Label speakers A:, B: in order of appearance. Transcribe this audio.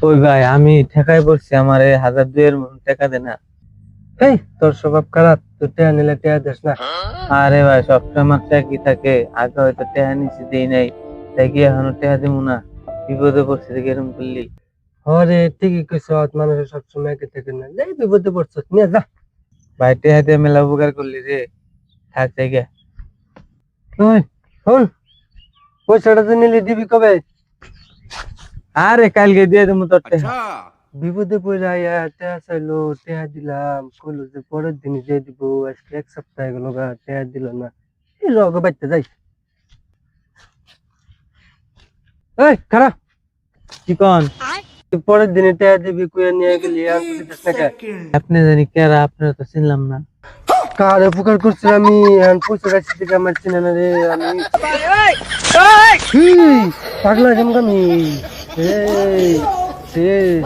A: ওই ভাই আমি ঠেকায় পড়ছি, আমার 1,000-2,000 টাকা দে না।
B: এই তোর স্বভাব খারাপ, তুই টেয়া নিলে টেয়া দিস না।
A: আরে ভাই সবসময় আমার টাকা থাকে, আগে হয়তো টাকা নিচে দেই নাই, তাই কি এখনো টাকা দিবো না? বিপদে পড়ছি দেখে এরকম করলি।
B: হরে ঠিকই কইছ, মানুষের সবসময় একে থেকে না, যাই বিপদে পড়ছ নিয়ে যা।
A: ভাই টাকা দিয়ে মেলা উপকার করলি রে, থাক জায়গা।
B: ওই শোন, পয়সাটা তো নিলে দিবি কবে?
A: আরে কালকে দিয়ে দেবো তোর টাকা।
B: বিপদে পড়ে আয়া টেয়া চাইলো, টেয়া দিলাম, কইলো যে পরের দিন দিয়ে দিব, আজকে 1 সপ্তাহ গেল গা, টেয়া দিল না। এই রগ বাইতে যাই। এই খারাপ,
A: কি কন?
B: তুই পরের দিনে টেয়া দিবি, কুয়ে নিয়ে গেলি আর কিছু দিস না কে?
A: আপনি জানি কেরা, আপনারা তো চিনলাম না।
B: কার উপকার করছি আমি? এখন পয়সা রাখছি থেকে আমার চিনে না রে আমি। পাগলা জমগামি। এই শেষ।